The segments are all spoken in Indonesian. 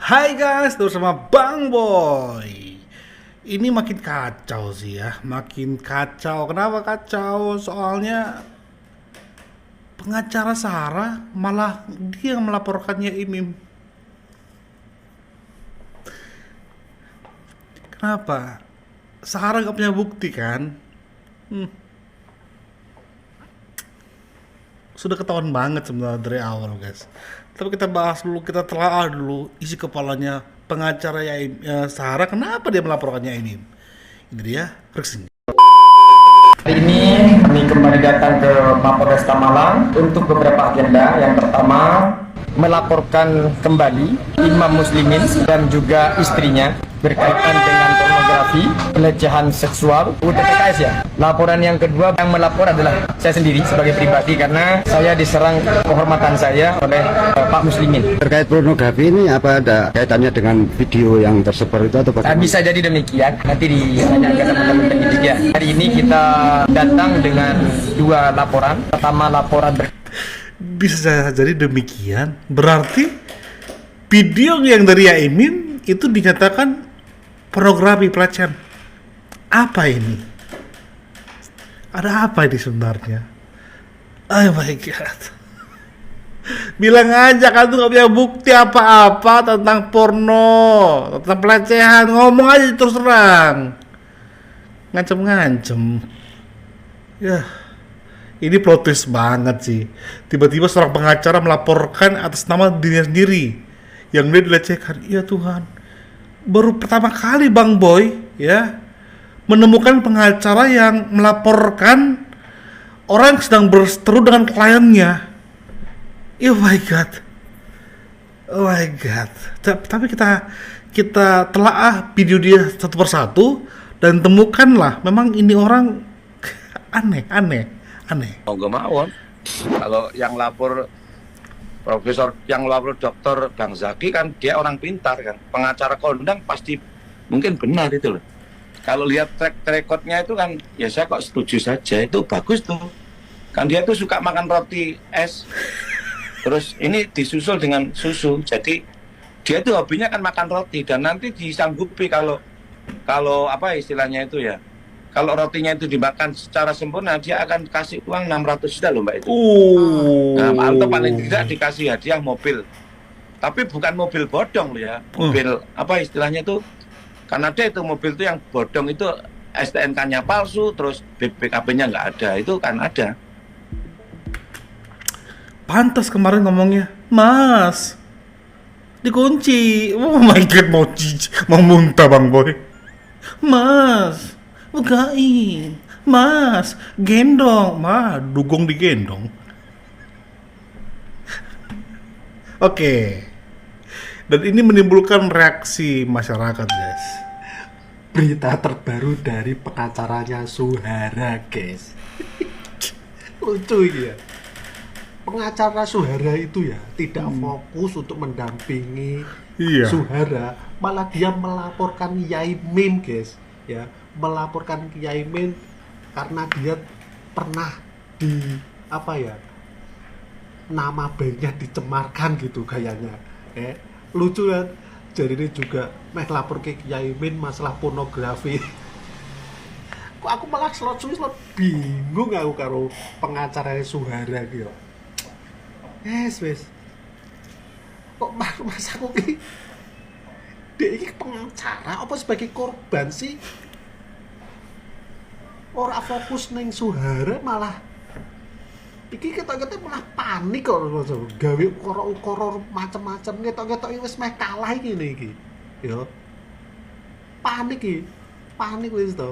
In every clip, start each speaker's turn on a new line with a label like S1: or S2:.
S1: Hai guys, bersama Bang Boy. Ini makin kacau sih ya, makin kacau. Kenapa kacau? Soalnya pengacara Sarah malah dia yang melaporkannya Imim. Kenapa? Sarah gak punya bukti kan? Sudah ketahuan banget sebenarnya dari awal guys. Tapi kita bahas dulu, kita telaah dulu isi kepalanya pengacara Sarah, kenapa dia melaporkannya ini. Ini dia Rexing.
S2: Hari ini kami kembali datang ke Mapolresta Malang untuk beberapa agenda. Yang pertama, melaporkan kembali imam muslimin dan juga istrinya berkaitan dengan pornografi, pelecehan seksual, UTPKS ya. Laporan yang kedua yang melapor adalah saya sendiri sebagai pribadi karena saya diserang kehormatan saya oleh Pak Muslimin.
S3: Terkait pornografi ini apa ada kaitannya dengan video yang tersebar itu atau bagaimana?
S2: Bisa jadi demikian, nanti ditanyakan teman-teman penyidik ya. Hari ini kita datang dengan dua laporan. Pertama laporan
S1: Bisa jadi demikian, berarti video yang dari Yaimin itu dinyatakan pornografi, pelecehan. Apa ini? Ada apa ini sebenarnya? Oh my god. Bilang aja kan tuh gak punya bukti apa-apa tentang porno, tentang pelecehan. Ngomong aja terus terang. Ngancem-ngancem. Ya, ini plot twist banget sih. Tiba-tiba seorang pengacara melaporkan atas nama dirinya sendiri yang dia dilecehkan. Ya Tuhan, baru pertama kali Bang Boy ya menemukan pengacara yang melaporkan orang yang sedang berseteru dengan kliennya. Oh my god, oh my god. Tapi kita telaah video dia satu persatu dan temukanlah memang ini orang aneh.
S4: Mau gak mau, kalau yang lapor yang lapor dokter Bang Zaki kan dia orang pintar kan, pengacara kondang pasti mungkin benar itu loh. Kalau lihat track recordnya itu kan, ya saya kok setuju saja, itu bagus tuh. Kan dia tuh suka makan roti es, terus ini disusul dengan susu, jadi dia tuh hobinya kan makan roti dan nanti disanggupi kalau apa istilahnya itu ya. Kalau rotinya itu dimakan secara sempurna, dia akan kasih uang 600 juta loh Mbak itu. Nah, atau paling tidak dikasih hadiah mobil. Tapi bukan mobil bodong loh ya. Mobil, apa istilahnya itu, karena ada itu mobil itu yang bodong itu STNK-nya palsu, terus BPKB-nya nggak ada. Itu kan ada.
S1: Pantas kemarin ngomongnya, Mas, dikunci. Oh my god, mau muntah Bang Boy. Mas, bukain, Mas, gendong, dugong digendong. Oke. Dan ini menimbulkan reaksi masyarakat, guys.
S5: Berita terbaru dari pengacaranya Suhara, guys. Lucu ya. Pengacara Suhara itu ya tidak fokus untuk mendampingi Suhara, malah dia melaporkan Yaimin, guys. Ya, melaporkan Yaimin karena dia pernah nama baiknya dicemarkan gitu gayanya. Lucu kan? Jadi ini juga lapor ke Yaimin masalah pornografi. Kok aku malah slot bingung aku karo pengacaranya Suhara gitu. Wes. Kok mas aku ki dia ini pengacara apa sebagai korban sih? Ora fokus neng Suhara malah iki ketok-ketok malah panik kok gawe ukara-ukara macam-macam ketok-ketok wis meh kalah iki. Ya. Panik wis to.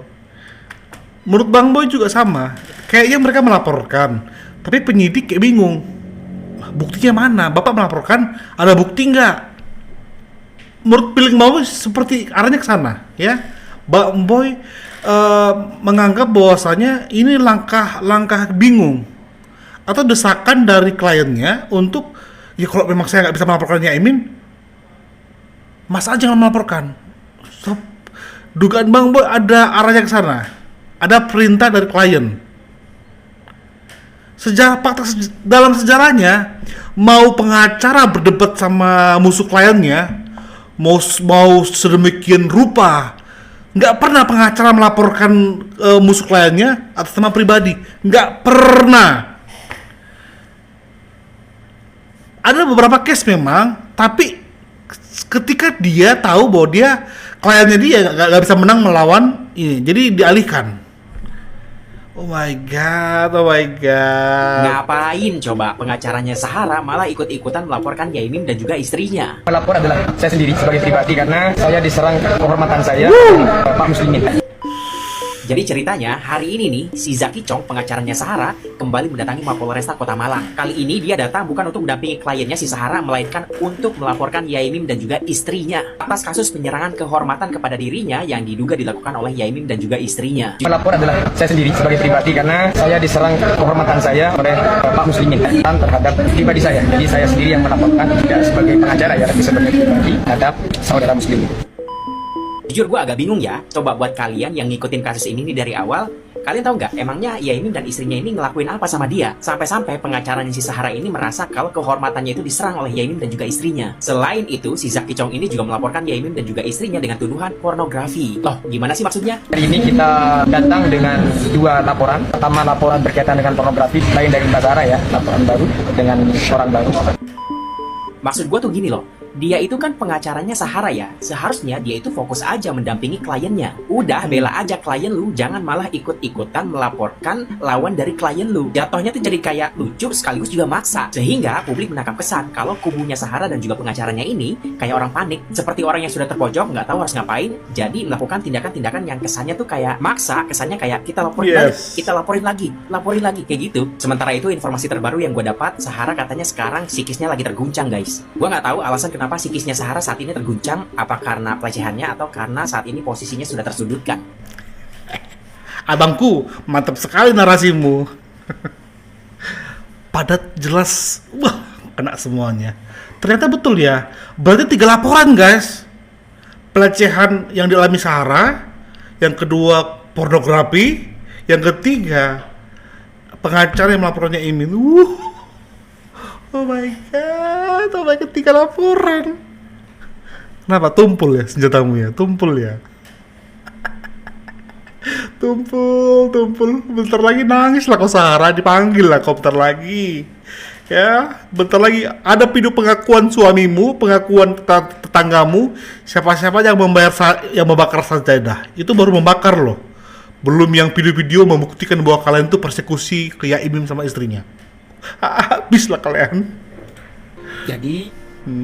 S1: Menurut Bang Boy juga sama. Kayaknya mereka melaporkan, tapi penyidik kayak bingung. Buktinya mana? Bapak melaporkan, ada bukti nggak? Menurut feeling Bang Boy seperti arahnya ke sana, ya. Bang Boy menganggap bahwasanya ini langkah bingung atau desakan dari kliennya untuk ya kalau memang saya nggak bisa melaporkan Yaimin, Mas aja yang melaporkan. So, dugaan Bang Boy ada arahnya ke sana, ada perintah dari klien. Dalam sejarahnya, mau pengacara berdebat sama musuh kliennya, mau sedemikian rupa. Nggak pernah pengacara melaporkan musuh kliennya atas nama pribadi. Nggak pernah. Ada beberapa case memang, tapi ketika dia tahu bahwa kliennya dia nggak bisa menang melawan ini, jadi dialihkan. Oh my god.
S6: Ngapain coba pengacaranya Sahara malah ikut-ikutan melaporkan Yaimin dan juga istrinya?
S2: Melapor adalah saya sendiri sebagai pribadi karena saya diserang kehormatan saya, Pak Muslimin.
S6: Jadi ceritanya, hari ini nih, si Zaki Chong, pengacaranya Sahara, kembali mendatangi Mapolresta Kota Malang. Kali ini dia datang bukan untuk mendampingi kliennya si Sahara, melainkan untuk melaporkan Yaimin dan juga istrinya atas kasus penyerangan kehormatan kepada dirinya yang diduga dilakukan oleh Yaimin dan juga istrinya.
S2: Melapor adalah saya sendiri sebagai pribadi karena saya diserang kehormatan saya oleh Pak Muslimin terhadap pribadi saya. Jadi saya sendiri yang melaporkan, tidak sebagai pengacara ya, tapi sebagai pribadi terhadap saudara Muslimin.
S6: Jujur gue agak bingung ya, coba buat kalian yang ngikutin kasus ini nih dari awal, kalian tahu nggak emangnya Yaimin dan istrinya ini ngelakuin apa sama dia? Sampai-sampai pengacaranya si Sahara ini merasa kalau kehormatannya itu diserang oleh Yaimin dan juga istrinya. Selain itu, si Zaki Chong ini juga melaporkan Yaimin dan juga istrinya dengan tuduhan pornografi. Loh, gimana sih maksudnya?
S2: Hari ini kita datang dengan dua laporan. Pertama, laporan berkaitan dengan pornografi, lain dari Mbak Zara ya, laporan baru dengan orang baru.
S6: Maksud gue tuh gini loh, dia itu kan pengacaranya Sahara ya, seharusnya dia itu fokus aja mendampingi kliennya. Udah bela aja klien lu, jangan malah ikut-ikutan melaporkan lawan dari klien lu. Jatuhnya tuh jadi kayak lucu sekaligus juga maksa, sehingga publik menangkap kesan kalau kubunya Sahara dan juga pengacaranya ini kayak orang panik, seperti orang yang sudah terpojok nggak tahu harus ngapain, jadi melakukan tindakan-tindakan yang kesannya tuh kayak maksa, kesannya kayak kita laporin balik, kita laporin lagi kayak gitu. Sementara itu informasi terbaru yang gue dapat, Sahara katanya sekarang psikisnya lagi terguncang guys. Gue nggak tahu alasan kenapa psikisnya Sahara saat ini terguncang, apa karena pelecehannya atau karena saat ini posisinya sudah tersudutkan.
S1: Abangku, mantap sekali narasimu. Padat, jelas, wah, kena semuanya. Ternyata betul ya, berarti 3 laporan guys. Pelecehan yang dialami Sahara, yang kedua pornografi, yang ketiga pengacara yang melaporkannya Imin. Oh my god, 3 laporan. Kenapa? Tumpul ya senjatamu ya? Tumpul ya? Tumpul. Bentar lagi nangis lah kau Sahara, dipanggil lah kau bentar lagi. Ya, bentar lagi ada video pengakuan suamimu, pengakuan tetanggamu, siapa-siapa yang membakar sajadah. Itu baru membakar loh. Belum yang video-video membuktikan bahwa kalian tuh persekusi ke Yaimin sama istrinya. Habis lah kalian.
S7: Jadi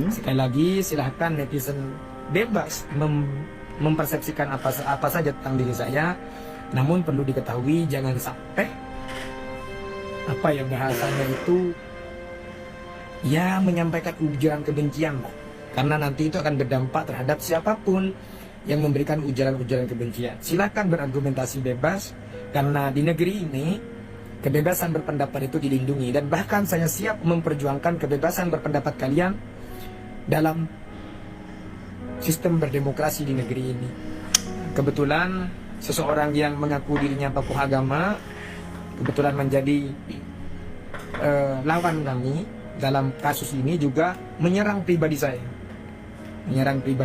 S7: sekali lagi silahkan netizen bebas mempersepsikan apa saja tentang diri saya, namun perlu diketahui jangan sampai apa ya bahasanya itu ya menyampaikan ujaran kebencian, karena nanti itu akan berdampak terhadap siapapun yang memberikan ujaran-ujaran kebencian. Silahkan berargumentasi bebas, karena di negeri ini kebebasan berpendapat itu dilindungi, dan bahkan saya siap memperjuangkan kebebasan berpendapat kalian dalam sistem berdemokrasi di negeri ini. Kebetulan seseorang yang mengaku dirinya tokoh agama kebetulan menjadi lawan kami dalam kasus ini, juga menyerang pribadi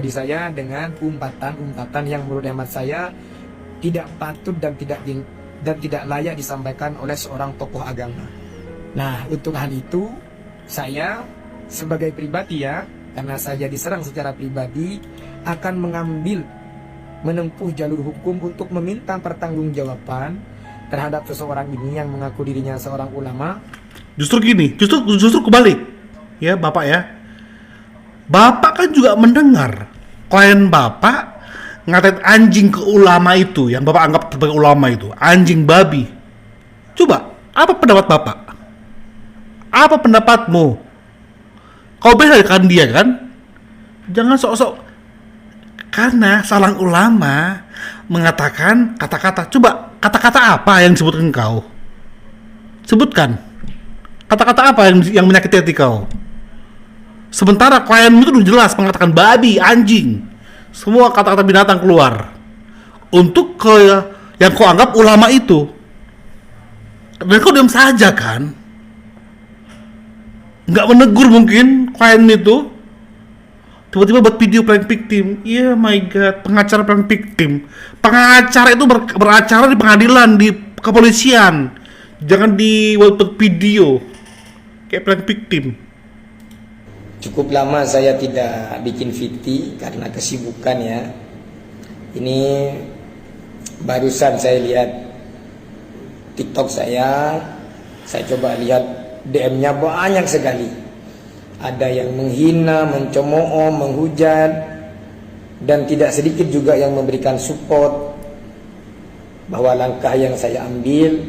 S7: saya dengan umpatan yang menurut hemat saya tidak patut dan tidak layak disampaikan oleh seorang tokoh agama. Nah, untuk hal itu saya sebagai pribadi ya, karena saya diserang secara pribadi, akan menempuh jalur hukum untuk meminta pertanggungjawaban terhadap seseorang ini yang mengaku dirinya seorang ulama.
S1: Justru gini, justru kebalik. Ya, Bapak ya. Bapak kan juga mendengar klien Bapak ngatain anjing ke ulama itu, yang Bapak anggap sebagai ulama itu, anjing babi. Coba, apa pendapat Bapak? Apa pendapatmu? Kau belakan dia kan? Jangan sok-sok. Karena seorang ulama mengatakan kata-kata. Coba, kata-kata apa yang disebutkan kau? Sebutkan. Kata-kata apa yang menyakiti hati kau? Sementara klien itu udah jelas mengatakan babi, anjing, semua kata-kata binatang keluar untuk yang kau anggap ulama itu, dan kau diam saja kan, nggak menegur mungkin klien itu, tiba-tiba buat video prank victim. Yeah my god, pengacara prank victim. Pengacara itu beracara di pengadilan, di kepolisian. Jangan buat video kayak prank victim.
S8: Cukup lama saya tidak bikin VT karena kesibukan ya. Ini barusan saya lihat TikTok saya coba lihat DM-nya banyak sekali. Ada yang menghina, mencemooh, menghujat, dan tidak sedikit juga yang memberikan support bahwa langkah yang saya ambil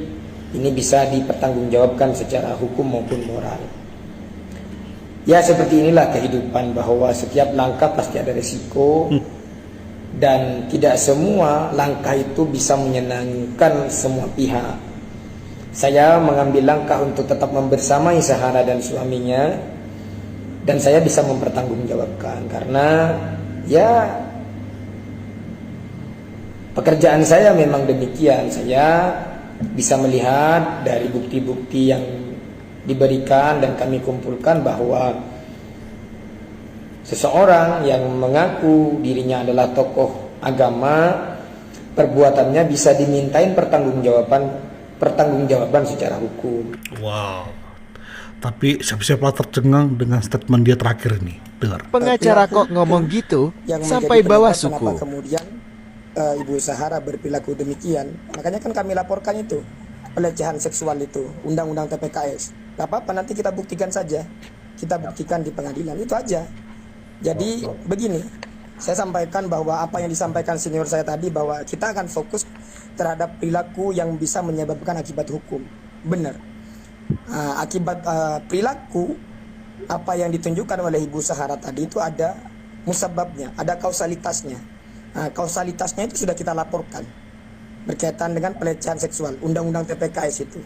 S8: ini bisa dipertanggungjawabkan secara hukum maupun moral. Ya seperti inilah kehidupan, bahwa setiap langkah pasti ada resiko dan tidak semua langkah itu bisa menyenangkan semua pihak. Saya mengambil langkah untuk tetap membersamai Zahara dan suaminya, dan saya bisa mempertanggungjawabkan karena ya pekerjaan saya memang demikian. Saya bisa melihat dari bukti-bukti yang diberikan dan kami kumpulkan bahwa seseorang yang mengaku dirinya adalah tokoh agama, perbuatannya bisa dimintain pertanggungjawaban secara hukum.
S1: Wow. Tapi siapa-siapa tercengang dengan statement dia terakhir ini. Dengar.
S9: Pengacara kok ngomong gitu
S8: yang
S9: sampai bawah
S8: kenapa
S9: suku.
S8: kemudian Ibu Zahara berperilaku demikian. Makanya kan kami laporkan itu, pelecehan seksual itu, undang-undang TPKS. Gak apa-apa, nanti kita buktikan saja. Kita buktikan di pengadilan, itu aja. Jadi begini, saya sampaikan bahwa apa yang disampaikan senior saya tadi, bahwa kita akan fokus terhadap perilaku yang bisa menyebabkan akibat hukum. Benar. Akibat perilaku, apa yang ditunjukkan oleh Ibu Zahara tadi itu ada musababnya, ada kausalitasnya. Kausalitasnya itu sudah kita laporkan berkaitan dengan pelecehan seksual, undang-undang TPKS itu.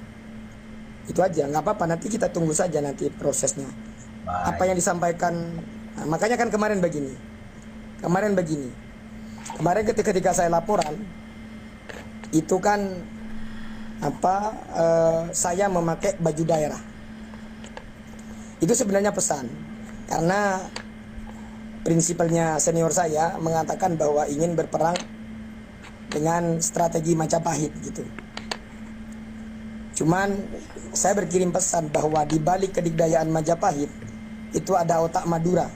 S8: Itu aja, nggak apa-apa, nanti kita tunggu saja nanti prosesnya. Apa yang disampaikan, makanya kan kemarin begini. Kemarin ketika saya laporan, itu kan saya memakai baju daerah. Itu sebenarnya pesan, karena prinsipalnya senior saya mengatakan bahwa ingin berperang dengan strategi Majapahit gitu. Cuman saya berkirim pesan bahwa di balik kedikdayaan Majapahit itu ada otak Madura,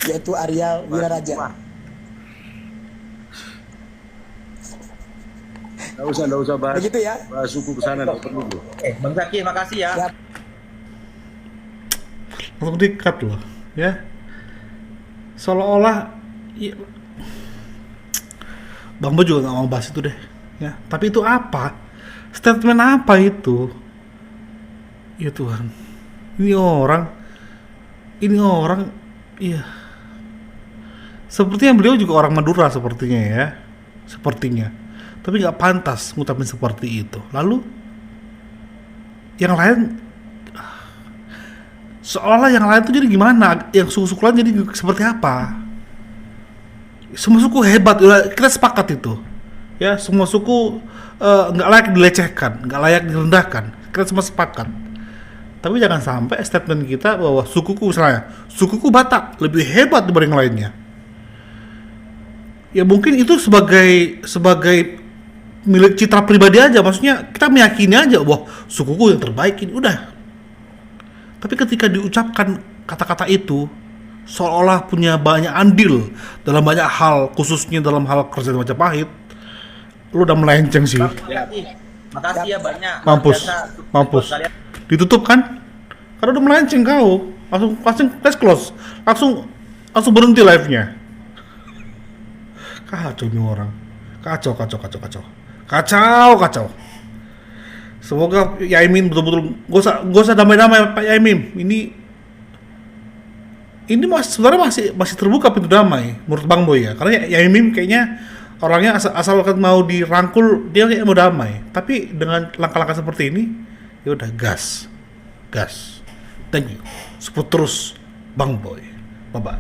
S8: yaitu Arya Wiraraja.
S4: Nggak usah bahas.
S8: Begitu ya.
S4: Bahas suku kesana, nggak perlu.
S2: Bang Zaki, makasih ya.
S8: Ya.
S1: Langsung di-cut loh, ya. Seolah-olah Bang Bo juga nggak mau bahas itu deh, ya. Tapi itu apa? Statement apa itu? Ya Tuhan, ini orang, iya. Sepertinya beliau juga orang Madura sepertinya ya, sepertinya. Tapi nggak pantas ngucapin seperti itu. Lalu yang lain, seolah yang lain tuh jadi gimana? Yang suku-suku lain jadi seperti apa? Semua suku hebat, kita sepakat itu. Ya, semua suku nggak layak dilecehkan, nggak layak direndahkan. Kita semua sepakat. Tapi jangan sampai statement kita bahwa sukuku misalnya, sukuku Batak lebih hebat dibanding lainnya. Ya mungkin itu sebagai milik citra pribadi aja, maksudnya kita meyakini aja bahwa sukuku yang terbaik ini udah. Tapi ketika diucapkan kata-kata itu, seolah punya banyak andil dalam banyak hal, khususnya dalam hal kerjaan Majapahit, lu udah melenceng sih.
S2: Makasih ya banyak.
S1: Mampus. Ditutup kan? Karena udah melenceng kau. Langsung close. Langsung berhenti live-nya. Kacau nih orang. Kacau. Semoga Yaimin betul-betul gak usah damai-damai Pak Yaimin. Ini sebenarnya masih terbuka pintu damai menurut Bang Boy ya. Karena Yaimin kayaknya orangnya asalkan mau dirangkul dia kayak mau damai. Tapi dengan langkah-langkah seperti ini, ya udah gas. Thank you. Support terus Bang Boy. Bye bye.